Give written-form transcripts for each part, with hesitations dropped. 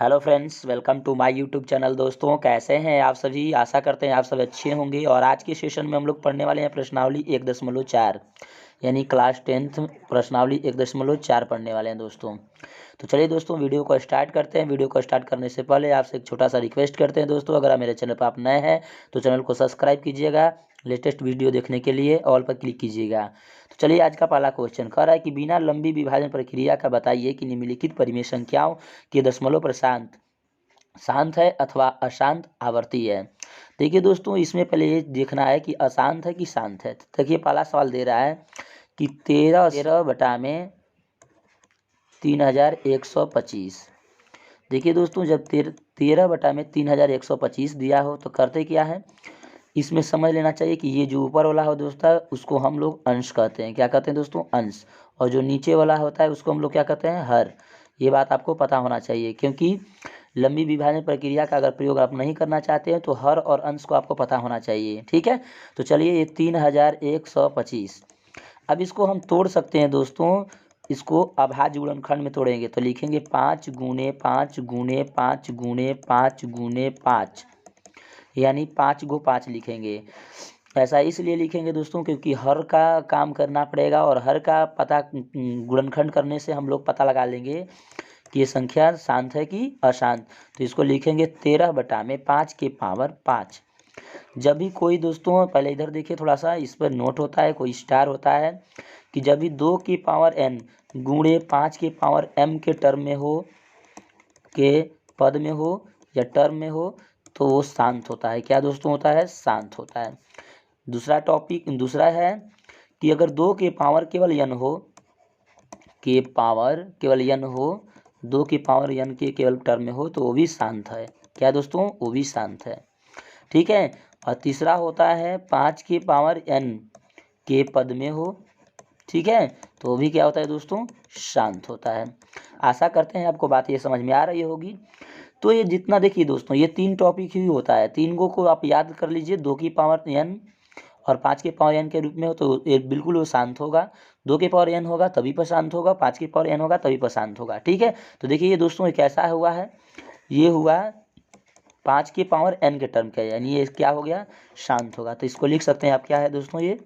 Hello friends, welcome to my YouTube channel. दोस्तों, कैसे हैं आप सभी? आशा करते हैं आप सब अच्छे होंगे। और आज के सेशन में हम लोग पढ़ने वाले हैं प्रश्नावली 1.4, यानी क्लास 10th प्रश्नावली 1.4 पढ़ने वाले हैं दोस्तों। तो चलिए दोस्तों, वीडियो को स्टार्ट करते हैं। वीडियो को स्टार्ट करने से पहले आपसे एक छोटा सा रिक्वेस्ट करते हैं दोस्तों, अगर आप मेरे चैनल पर आप नए हैं तो चैनल को सब्सक्राइब कीजिएगा। लेटेस्ट वीडियो देखने के लिए ऑल पर क्लिक कीजिएगा। तो चलिए, आज का पहला क्वेश्चन कह रहा है कि बिना लंबी विभाजन प्रक्रिया का बताइए कि निम्नलिखित परिमेय संख्याओं के दशमलव पर शांत है अथवा अशांत आवर्ती है। देखिए दोस्तों, इसमें पहले ये देखना है कि अशांत है कि शांत है। देखिए, पहला सवाल दे रहा है कि 13 बटा में 3125। देखिए दोस्तों, जब 13 बटा में 3125 दिया हो तो करते क्या है, इसमें समझ लेना चाहिए कि ये जो ऊपर वाला हो दोस्तों उसको हम लोग अंश कहते हैं। क्या कहते हैं दोस्तों? अंश। और जो नीचे वाला होता है उसको हम लोग क्या कहते हैं? हर। ये बात आपको पता होना चाहिए, क्योंकि लंबी विभाजन प्रक्रिया का अगर प्रयोग आप नहीं करना चाहते हैं तो हर और अंश को आपको पता होना चाहिए। ठीक है, तो चलिए, ये 3125। अब इसको हम तोड़ सकते हैं दोस्तों। इसको अभाज्य गुणनखंड में तोड़ेंगे तो लिखेंगे 5 गुणे 5 गुणे 5 गुणे 5 गुणे 5, यानी 5 गो 5 लिखेंगे। ऐसा इसलिए लिखेंगे दोस्तों क्योंकि हर का काम करना पड़ेगा, और हर का पता गुणनखंड करने से हम लोग पता लगा लेंगे कि ये संख्या शांत है कि अशांत। तो इसको लिखेंगे 13 बटा में 5 के पावर 5। जब भी कोई दोस्तों, पहले इधर देखिए थोड़ा सा, इस पर नोट होता है, कोई स्टार होता है, कि जब भी 2 की पावर n गुणे 5 के पावर m के टर्म में हो, के पद में हो या टर्म में हो, तो वो शांत होता है। क्या दोस्तों होता है? शांत होता है। दूसरा है कि अगर 2 के पावर केवल n हो, के पावर केवल n हो, 2 की पावर n के केवल टर्म में हो, तो वो भी शांत है। क्या दोस्तों? वो भी शांत है। ठीक है। और तीसरा होता है 5 की पावर n के पद में हो, ठीक है, तो वो भी क्या होता है दोस्तों? शांत होता है। आशा करते हैं आपको बात ये समझ में आ रही होगी। तो ये जितना, देखिए दोस्तों, ये 3 टॉपिक ही होता है। 3 को आप याद कर लीजिए। 2 की पावर n और 5 के पावर n के रूप में हो तो ये बिल्कुल वो शांत होगा। 2 के पावर n होगा तभी पर शांत होगा, 5 के पावर n होगा तभी पर शांत होगा। ठीक है, तो देखिए ये दोस्तों, ये कैसा हुआ है? ये हुआ 5 के पावर n के टर्म का, यानी ये क्या हो गया? शांत होगा। तो इसको लिख सकते हैं आप, क्या है दोस्तों? ये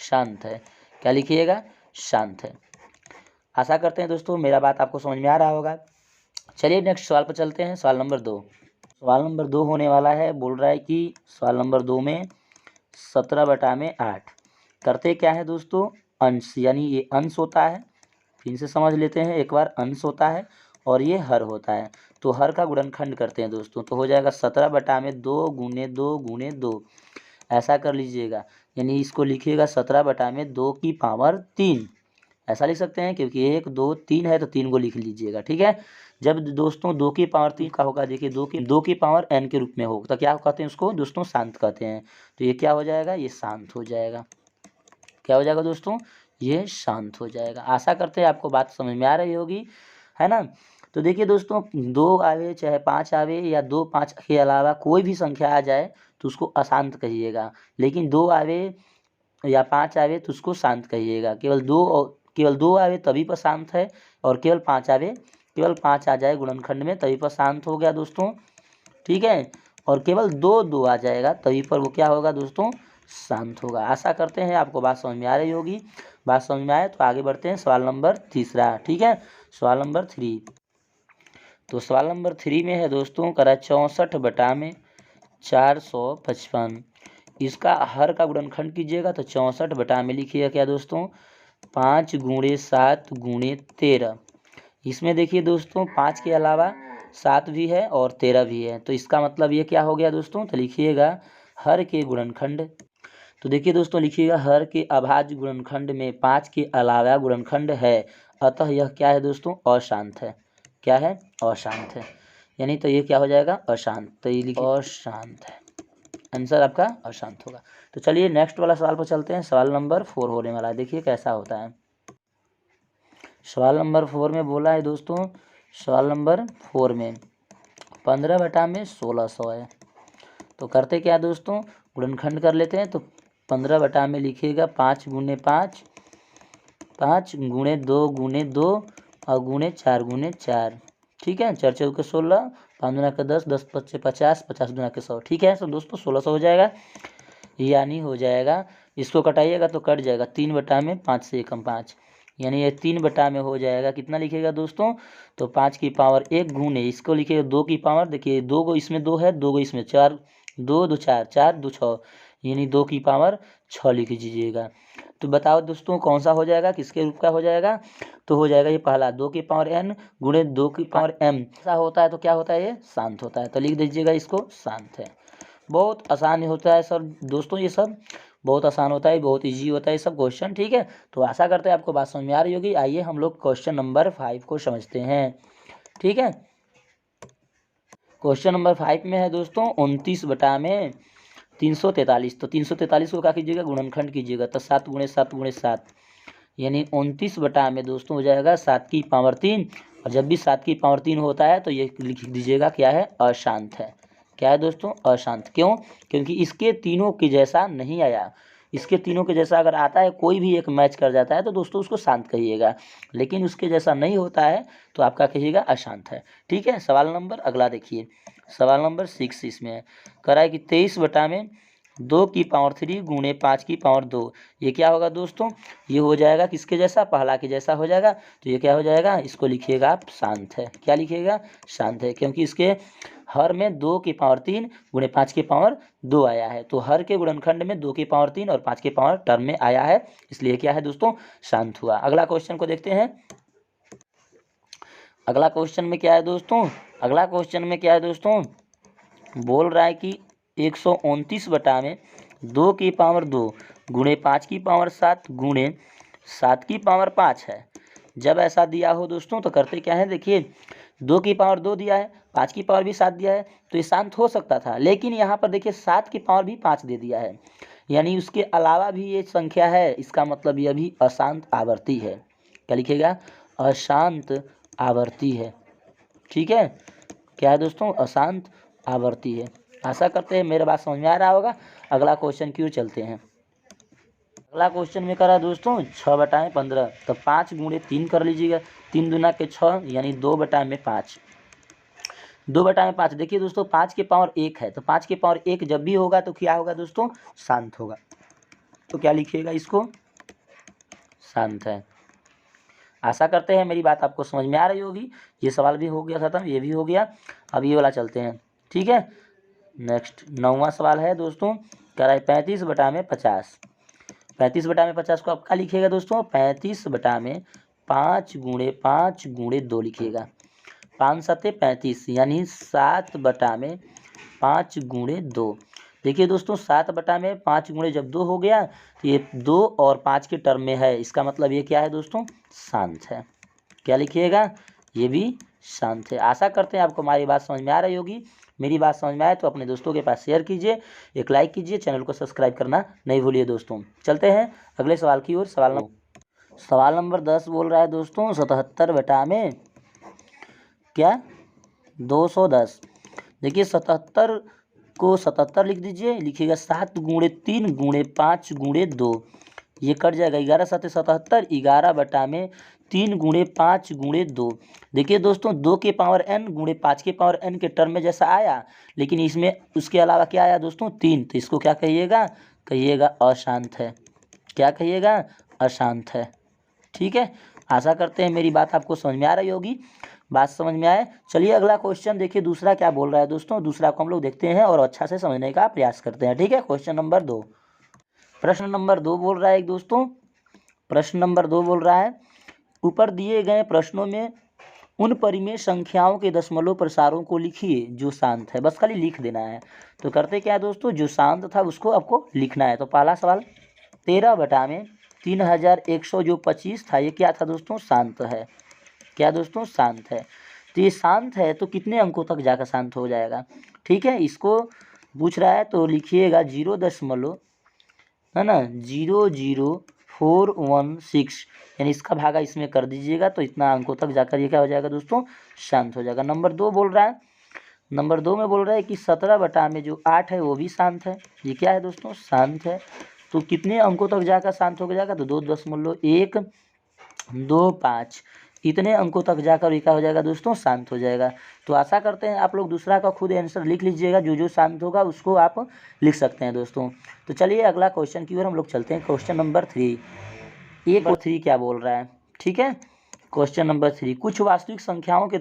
शांत है। क्या लिखिएगा? शांत है। आशा करते हैं दोस्तों मेरा बात आपको समझ में आ रहा होगा। चलिए नेक्स्ट सवाल पर चलते हैं। सवाल नंबर 2। सवाल नंबर 2 होने वाला है, बोल रहा है कि सवाल नंबर 2 में 17 बटा में 8। करते क्या है दोस्तों? अंश, यानी ये अंश होता है। फिर से समझ लेते हैं एक बार, अंश होता है और ये हर होता है। तो हर का गुणनखंड करते हैं दोस्तों, तो हो जाएगा 17 बटा में 2 गुणे 2 गुणे 2। ऐसा कर लीजिएगा, यानी इसको लिखिएगा 17 बटा में 2 की पावर 3। ऐसा लिख सकते हैं, क्योंकि 1 2 3 है तो 3 को लिख लीजिएगा। ठीक है। जब दोस्तों 2 की पावर 3 का होगा, देखिए 2 की पावर n के रूप में हो, तो क्या कहते हैं उसको दोस्तों? शांत कहते हैं। तो ये क्या हो जाएगा? ये शांत हो जाएगा। क्या हो जाएगा दोस्तों? ये शांत हो जाएगा। आशा करते हैं आपको बात समझ में आ रही होगी, है ना? तो देखिए दोस्तों, 2 आवे चाहे 5 आवे, या 2 5 के अलावा कोई भी संख्या आ जाए तो उसको अशांत कहिएगा। लेकिन 2 आवे या 5 आवे तो उसको शांत कहिएगा। केवल 2 आवे तभी पर शांत है, और केवल 5 आ जाए गुणनखंड में तभी पर शांत हो गया दोस्तों। ठीक है। और केवल 2 आ जाएगा तभी पर वो क्या होगा दोस्तों? शांत होगा। आशा करते हैं आपको बात समझ में आ रही होगी। बात समझ में आए तो आगे बढ़ते हैं सवाल नंबर 3। ठीक है, सवाल नंबर 3। तो सवाल नंबर 3 में है दोस्तों, करा 64 बटा में 455। इसका हर का गुणनखंड कीजिएगा तो 64 बटा में लिखिएगा क्या दोस्तों? 5 गुणे 7 गुणे 13। इसमें देखिए दोस्तों, 5 के अलावा 7 भी है और 13 भी है, तो इसका मतलब ये क्या हो गया दोस्तों? तो लिखिएगा हर के गुणनखंड। तो देखिए दोस्तों, लिखिएगा हर के अभाज्य गुणनखंड में 5 के अलावा गुणनखंड है, अतः यह क्या है दोस्तों? अशांत है। क्या है? अशांत है। यानी तो ये क्या हो जाएगा? अशांत। तो ये लिखिए अशांत है। आंसर आपका अशांत होगा। तो चलिए नेक्स्ट वाला सवाल पर चलते हैं। सवाल नंबर 4 होने वाला है। देखिए कैसा होता है। सवाल नंबर 4 में बोला है दोस्तों, सवाल नंबर 4 में 15 बटा में 1600 है। तो करते क्या दोस्तों? गुणनखंड कर लेते हैं। तो 15 बटा में लिखिएगा 5 गुणे 5, 5 गुणे 2 गुणे 2 और गुणे 4 गुणे 4। ठीक है, 4 चौके 16, 5 दूना के 10, 10 पच्चे 50, 50 दूना के 100। ठीक है सब दोस्तों, 1600 हो जाएगा, यानी हो जाएगा, इसको कटाइएगा तो कट जाएगा 3/5 से 1 कम 5, यानी ये 3 में हो जाएगा। कितना लिखिएगा दोस्तों, तो 5 की पावर 1 गुने इसको लिखिएगा 2 की पावर, देखिए 2 गो इसमें 2 है, 2 गो इसमें 4, 2 2 4, 4 2 6, यानी 2 की पावर 6 लिख दीजिएगा। तो बताओ दोस्तों कौन सा हो जाएगा, किसके रूप का हो जाएगा, तो हो जाएगा ये पहला 2 की पावर n गुणे 2 की पावर m। ऐसा होता है तो क्या होता है, ये शांत होता है, तो लिख दीजिएगा इसको शांत है। बहुत आसान होता है सर दोस्तों, ये सब बहुत आसान होता है, बहुत इजी होता है ये सब क्वेश्चन। ठीक है, तो आशा करते हैं आपको बात समझ में आ रही होगी। आइए हम लोग क्वेश्चन नंबर 5 को समझते हैं। ठीक है, क्वेश्चन नंबर 5 में है दोस्तों 29/343। तो 343 को क्या कीजिएगा, गुणनखंड कीजिएगा, तो 7 गुणे 7 गुणे 7, यानी 29 दोस्तों हो जाएगा 7 की पावर 3। और जब भी 7 की पावर 3 होता है तो ये लिख दीजिएगा क्या है, अशांत है। क्या है दोस्तों, अशांत। क्यों, क्योंकि इसके तीनों के जैसा नहीं आया। इसके तीनों के जैसा अगर आता है, कोई भी एक मैच कर जाता है तो दोस्तों उसको शांत कहिएगा, लेकिन उसके जैसा नहीं होता है तो आपका कहिएगा अशांत है। ठीक है, सवाल नंबर अगला देखिए, सवाल नंबर 6 इसमें है, कह रहा है कि 23/2 की पावर 3 गुणे 5 की पावर 2, ये क्या होगा दोस्तों, ये हो जाएगा किसके जैसा, पहला के जैसा हो जाएगा। तो ये क्या हो जाएगा, इसको लिखिएगा आप शांत है। क्या लिखिएगा, शांत है, क्योंकि इसके हर में 2 की पावर 3 गुणे 5 की पावर 2 आया है। तो हर के गुणनखंड में 2 की पावर 3 और 5 की पावर टर्म में आया है, इसलिए क्या है दोस्तों, शांत हुआ। अगला क्वेश्चन को देखते हैं। अगला क्वेश्चन में क्या है दोस्तों, अगला क्वेश्चन में क्या है दोस्तों, बोल रहा है कि 129/2 की पावर 2 गुणे 5 की पावर 7 गुणे 7 की पावर 5 है। जब ऐसा दिया हो दोस्तों तो करते क्या है, देखिए 2 की पावर 2 दिया है, 5 की पावर भी 7 दिया है, तो ये शांत हो सकता था, लेकिन यहाँ पर देखिए 7 की पावर भी 5 दे दिया है, यानी उसके अलावा भी ये संख्या है, इसका मतलब यह भी अशांत आवर्ती है। क्या लिखिएगा, अशांत आवर्ती है। ठीक है, क्या है दोस्तों, अशांत आवर्ती है। आशा करते हैं मेरा बात समझ में आ रहा होगा। अगला क्वेश्चन की ओर चलते हैं। अगला क्वेश्चन में करा दोस्तों 6/15, तो 5 गुणे 3 कर लीजिएगा, 3 दूना के 6, यानी 2/5, 2/5। देखिए दोस्तों 5 के पावर 1 है, तो 5 के पावर 1 जब भी होगा तो क्या होगा दोस्तों, शांत होगा। तो क्या लिखिएगा, इसको शांत है। आशा करते हैं मेरी बात आपको समझ में आ रही होगी। ये सवाल भी हो गया खत्म, ये भी हो गया, अब ये वाला चलते हैं। ठीक है, नेक्स्ट 9वां सवाल है दोस्तों, कह रहा है 35/50। 35/50 को आप क्या लिखिएगा दोस्तों, 35/5 गुणे 5 गुणे 2 लिखिएगा, 5 7 35, यानी 7/5 गुणे 2। देखिए दोस्तों 7/5 गुणे जब 2 हो गया तो ये 2 और 5 के टर्म में है, इसका मतलब ये क्या है दोस्तों, शांत है। क्या लिखिएगा, ये भी शांत है। आशा करते हैं आपको हमारी बात समझ में आ रही होगी। मेरी बात समझ में आए तो अपने दोस्तों के पास शेयर कीजिए, एक लाइक कीजिए, चैनल को सब्सक्राइब करना नहीं भूलिए दोस्तों। चलते हैं अगले सवाल की ओर। सवाल नंबर 10 बोल रहा है दोस्तों 77 में क्या 210। देखिए 77 को 77 लिख दीजिए, लिखिएगा 7 गुणे 3 गुणे 5 गुणे 2, ये कट जाएगा 11 7 77, 11/3 गुणे 5 गुणे 2। देखिए दोस्तों 2 के पावर n गुणे 5 के पावर n के टर्म में जैसा आया, लेकिन इसमें उसके अलावा क्या आया दोस्तों, 3, तो इसको क्या कहिएगा, कहिएगा अशांत है। क्या कहिएगा, अशांत है। ठीक है, आशा करते हैं मेरी बात आपको समझ में आ रही होगी। बात समझ में आए, चलिए अगला क्वेश्चन देखिए दूसरा क्या बोल रहा है दोस्तों, दूसरा को हम लोग देखते हैं और अच्छा से समझने का प्रयास करते हैं। ठीक है, क्वेश्चन नंबर 2, प्रश्न नंबर 2 बोल रहा है दोस्तों, प्रश्न नंबर 2 बोल रहा है, ऊपर दिए गए प्रश्नों में उन परिमेय संख्याओं के दशमलव प्रसारों को लिखिए जो शांत है। बस खाली लिख देना है। तो करते क्या है दोस्तों, जो शांत था उसको आपको लिखना है। तो पहला सवाल 13/3100 जो 25 था, ये क्या था दोस्तों, शांत है। क्या दोस्तों, शांत है। तो ये शांत है तो कितने अंकों तक जाकर शांत हो जाएगा। ठीक है, इसको पूछ रहा है तो लिखिएगा 0 है ना 00416, यानी इसका भागा इसमें कर दीजिएगा तो इतना अंकों तक जाकर ये क्या हो जाएगा दोस्तों, शांत हो जाएगा। नंबर 2 बोल रहा है, नंबर 2 में बोल रहा है कि 17 में जो 8 है वो भी शांत है। ये क्या है दोस्तों, शांत है। तो कितने अंकों तक जाकर शांत हो जाएगा, तो 2.125 इतने अंकों तक जाकर ये क्या हो जाएगा दोस्तों, शांत हो जाएगा। तो आशा करते हैं आप लोग दूसरा का खुद आंसर लिख लीजिएगा, जो जो शांत होगा उसको आप लिख सकते हैं दोस्तों। तो चलिए अगला क्वेश्चन की ओर हम लोग चलते हैं। क्वेश्चन नंबर 3, 1 क्या बोल रहा है, ठीक है। क्वेश्चन नंबर 3, कुछ वास्तविक संख्याओं के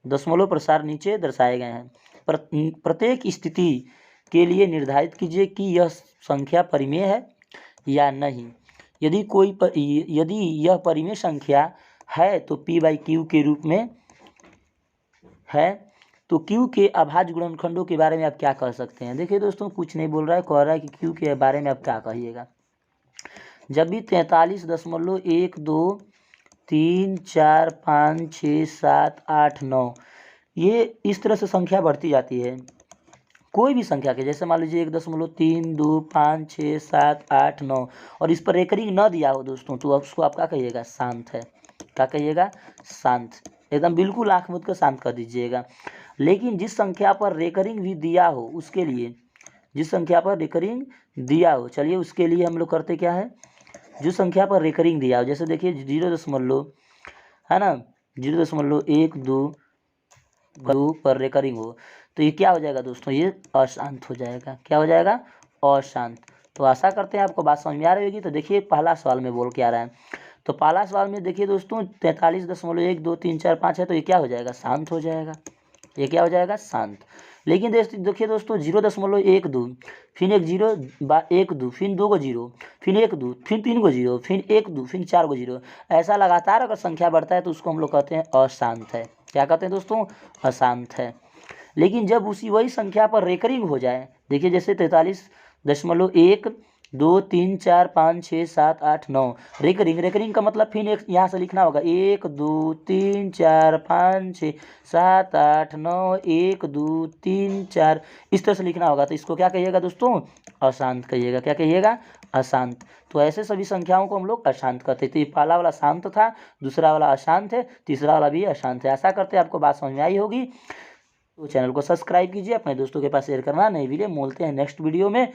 दशमलव प्रसार नीचे दर्शाए गए हैं। प्रत्येक स्थिति के लिए निर्धारित कीजिए कि यह संख्या परिमेय है या नहीं। यदि यह परिमेय संख्या है तो p/q के रूप में है, तो q के अभाज्य गुणनखंडों के बारे में आप क्या कह सकते हैं। देखिए दोस्तों, कुछ नहीं बोल रहा है, कह रहा है कि q के बारे में आप क्या कहिएगा। जब भी 43.123456789 ये इस तरह से संख्या बढ़ती जाती है, कोई भी संख्या के, जैसे मान लीजिए 1.3256789 और इस पर रेकरिंग न दिया हो दोस्तों, तो अब उसको आप क्या कहिएगा, शांत है। क्या कहिएगा, शांत। एकदम बिल्कुल आँख मूंद कर शांत कर दीजिएगा। लेकिन जिस संख्या पर रेकरिंग भी दिया हो उसके लिए, जिस संख्या पर रेकरिंग दिया हो, चलिए उसके लिए हम लोग करते क्या है, जो संख्या पर रेकरिंग दिया हो, जैसे देखिए 0 है ना, 0.12 पर रेकरिंग हो, तो ये क्या हो जाएगा दोस्तों, ये अशांत हो जाएगा। क्या हो जाएगा, अशांत। तो आशा करते हैं आपको बात समझ में आ रही होगी। तो देखिए पहला सवाल में बोल के आ रहा है, तो पहला सवाल में देखिए दोस्तों 43.12345 है, तो ये क्या हो जाएगा, शांत हो जाएगा। ये क्या हो जाएगा, शांत। लेकिन देखिए दोस्तों 0.12, फिर एक 0 1 2, फिर 2 को 0, फिर 1 2, फिर 3 को 0, फिर 1 2, फिर 4 को 0, ऐसा लगातार अगर संख्या बढ़ता है तो उसको हम लोग कहते हैं अशांत है। क्या कहते हैं दोस्तों, अशांत है। लेकिन जब वही संख्या पर रेकरिंग हो जाए, देखिए जैसे 43.123456789 रेकरिंग का मतलब फिर एक यहाँ से लिखना होगा 1 2 3 4 5 6 7 8 9 1 2 3 4 इस तरह से लिखना होगा। तो इसको क्या कहिएगा दोस्तों, अशांत कहिएगा। क्या कहिएगा, अशांत। तो ऐसे सभी संख्याओं को हम लोग अशांत कहते हैं। तो ये पहला वाला शांत था, दूसरा वाला अशांत है, तीसरा वाला भी अशांत है। आशा करते हैं आपको बात समझ में आई होगी। तो चैनल को सब्सक्राइब कीजिए, अपने दोस्तों के पास शेयर करना। नई वीडियो मिलते हैं नेक्स्ट वीडियो में।